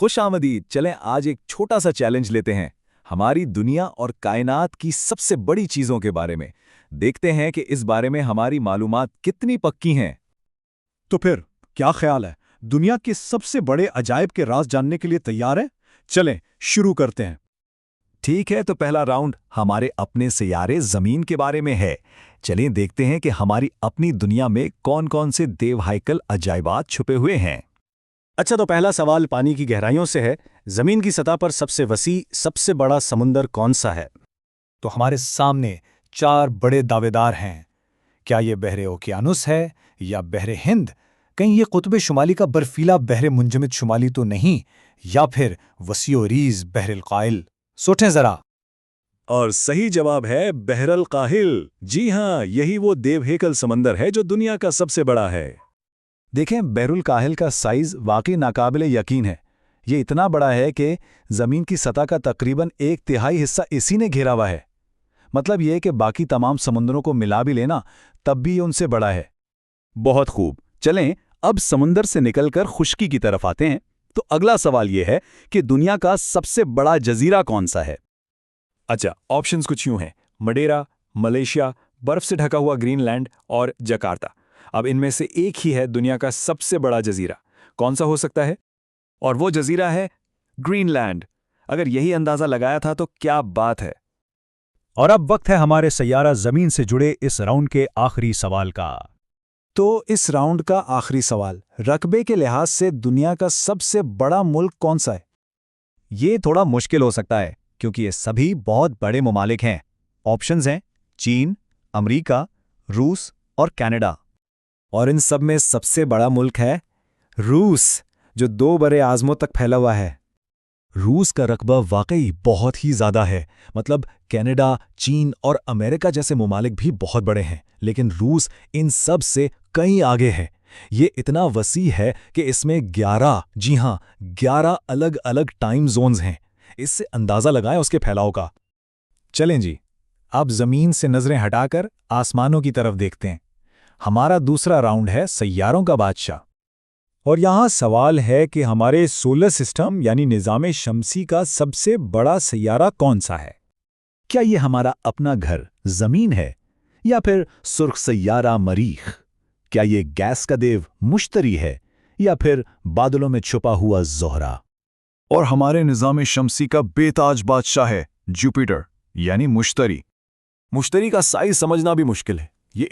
खुश आमदीद। चलें आज एक छोटा सा चैलेंज लेते हैं हमारी दुनिया और कायनात की सबसे बड़ी चीजों के बारे में। देखते हैं कि इस बारे में हमारी मालूमात कितनी पक्की हैं। तो फिर क्या ख्याल है, दुनिया के सबसे बड़े अजायब के राज जानने के लिए तैयार है? चलें शुरू करते हैं। ठीक है, तो पहला राउंड हमारे अपने सियारे जमीन के बारे में है। चलें देखते हैं कि हमारी अपनी दुनिया में कौन कौन से देवहाइकल अजायबात छुपे हुए हैं। अच्छा, तो पहला सवाल पानी की गहराइयों से है। जमीन की सतह पर सबसे वसी, सबसे बड़ा समुंदर कौन सा है? तो हमारे सामने 4 बड़े दावेदार हैं। क्या ये बहरे ओकियानुस है या बहरे हिंद? कहीं ये कुतुब शुमाली का बर्फीला बहरे मुंजमद शुमाली तो नहीं, या फिर वसीओ रीज बहरुल काहिल? सोचें जरा। और सही जवाब है बहरुल काहिल। जी हाँ, यही वो देवहेकल समंदर है जो दुनिया का सबसे बड़ा है। देखें, बहरुल काहिल का साइज वाकई नाकाबिले यकीन है। ये इतना बड़ा है कि जमीन की सतह का तकरीबन 1/3 हिस्सा इसी ने घेरा हुआ है। मतलब यह कि बाकी तमाम समुद्रों को मिला भी लेना तब भी ये उनसे बड़ा है। बहुत खूब, चलें अब समुंदर से निकलकर खुश्की की तरफ आते हैं। तो अगला सवाल यह है कि दुनिया का सबसे बड़ा जजीरा कौन सा है? अच्छा, ऑप्शंस कुछ यूं हैं: मडेरा, मलेशिया, बर्फ से ढका हुआ ग्रीनलैंड और जकार्ता। अब इनमें से एक ही है दुनिया का सबसे बड़ा जजीरा। कौन सा हो सकता है? और वो जजीरा है ग्रीनलैंड। अगर यही अंदाजा लगाया था तो क्या बात है। और अब वक्त है हमारे सैयारा जमीन से जुड़े इस राउंड के आखिरी सवाल का। तो इस राउंड का आखिरी सवाल, रकबे के लिहाज से दुनिया का सबसे बड़ा मुल्क कौन सा है? ये थोड़ा मुश्किल हो सकता है क्योंकि ये सभी बहुत बड़े ममालिक हैं। ऑप्शंस हैं चीन, अमेरिका, रूस और कनाडा। और इन सब में सबसे बड़ा मुल्क है रूस, जो 2 बड़े आज़मों तक फैला हुआ है। रूस का रकबा वाकई बहुत ही ज़्यादा है। मतलब कनाडा, चीन और अमेरिका जैसे ममालिक भी बहुत बड़े हैं, लेकिन रूस इन सब से कई आगे है। ये इतना वसी है कि इसमें 11, जी हाँ 11 अलग अलग टाइम जोन्स हैं। इससे अंदाज़ा लगाएं उसके फैलाव का। चलें जी, अब जमीन से नजरें हटाकर आसमानों की तरफ देखते हैं। हमारा दूसरा राउंड है सैयारों का बादशाह। और यहां सवाल है कि हमारे सोलर सिस्टम यानी निज़ाम शमसी का सबसे बड़ा सैयारा कौन सा है? क्या ये हमारा अपना घर जमीन है, या फिर सुर्ख सैयारा मरीख? क्या ये गैस का देव मुश्तरी है, या फिर बादलों में छुपा हुआ जोहरा? और हमारे निज़ाम शमसी का बेताज बादशाह है जुपिटर यानी मुश्तरी। मुश्तरी का साइज समझना भी मुश्किल है। ये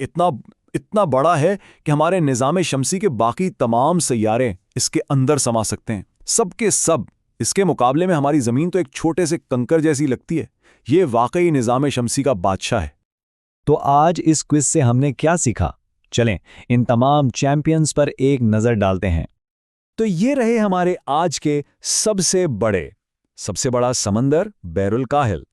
इतना बड़ा है कि हमारे निज़ाम शमसी के बाकी तमाम सैयारे इसके अंदर समा सकते हैं, सब के सब। इसके मुकाबले में हमारी ज़मीन तो एक छोटे से कंकर जैसी लगती है। ये वाकई निज़ाम शमसी का बादशाह है। तो आज इस क्विज से हमने क्या सीखा? चलें इन तमाम चैंपियंस पर एक नज़र डालते हैं। तो ये रहे हमारे आज के सबसे बड़ा समंदर बहरुल काहिल,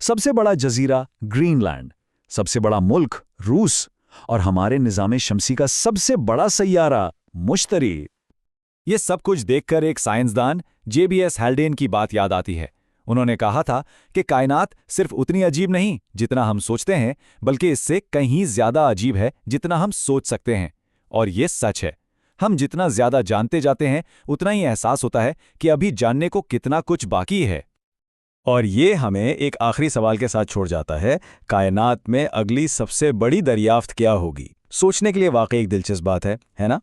सबसे बड़ा जजीरा ग्रीनलैंड, सबसे बड़ा मुल्क रूस, और हमारे निज़ाम शमसी का सबसे बड़ा सैयारा मुश्तरी। ये सब कुछ देखकर एक साइंसदान JBS हैल्डेन की बात याद आती है। उन्होंने कहा था कि कायनात सिर्फ उतनी अजीब नहीं जितना हम सोचते हैं, बल्कि इससे कहीं ज्यादा अजीब है जितना हम सोच सकते हैं। और ये सच है। हम जितना ज्यादा जानते जाते हैं उतना ही एहसास होता है कि अभी जानने को कितना कुछ बाकी है। और ये हमें एक आखिरी सवाल के साथ छोड़ जाता है, कायनात में अगली सबसे बड़ी दरियाफ्त क्या होगी? सोचने के लिए वाकई एक दिलचस्प बात है ना?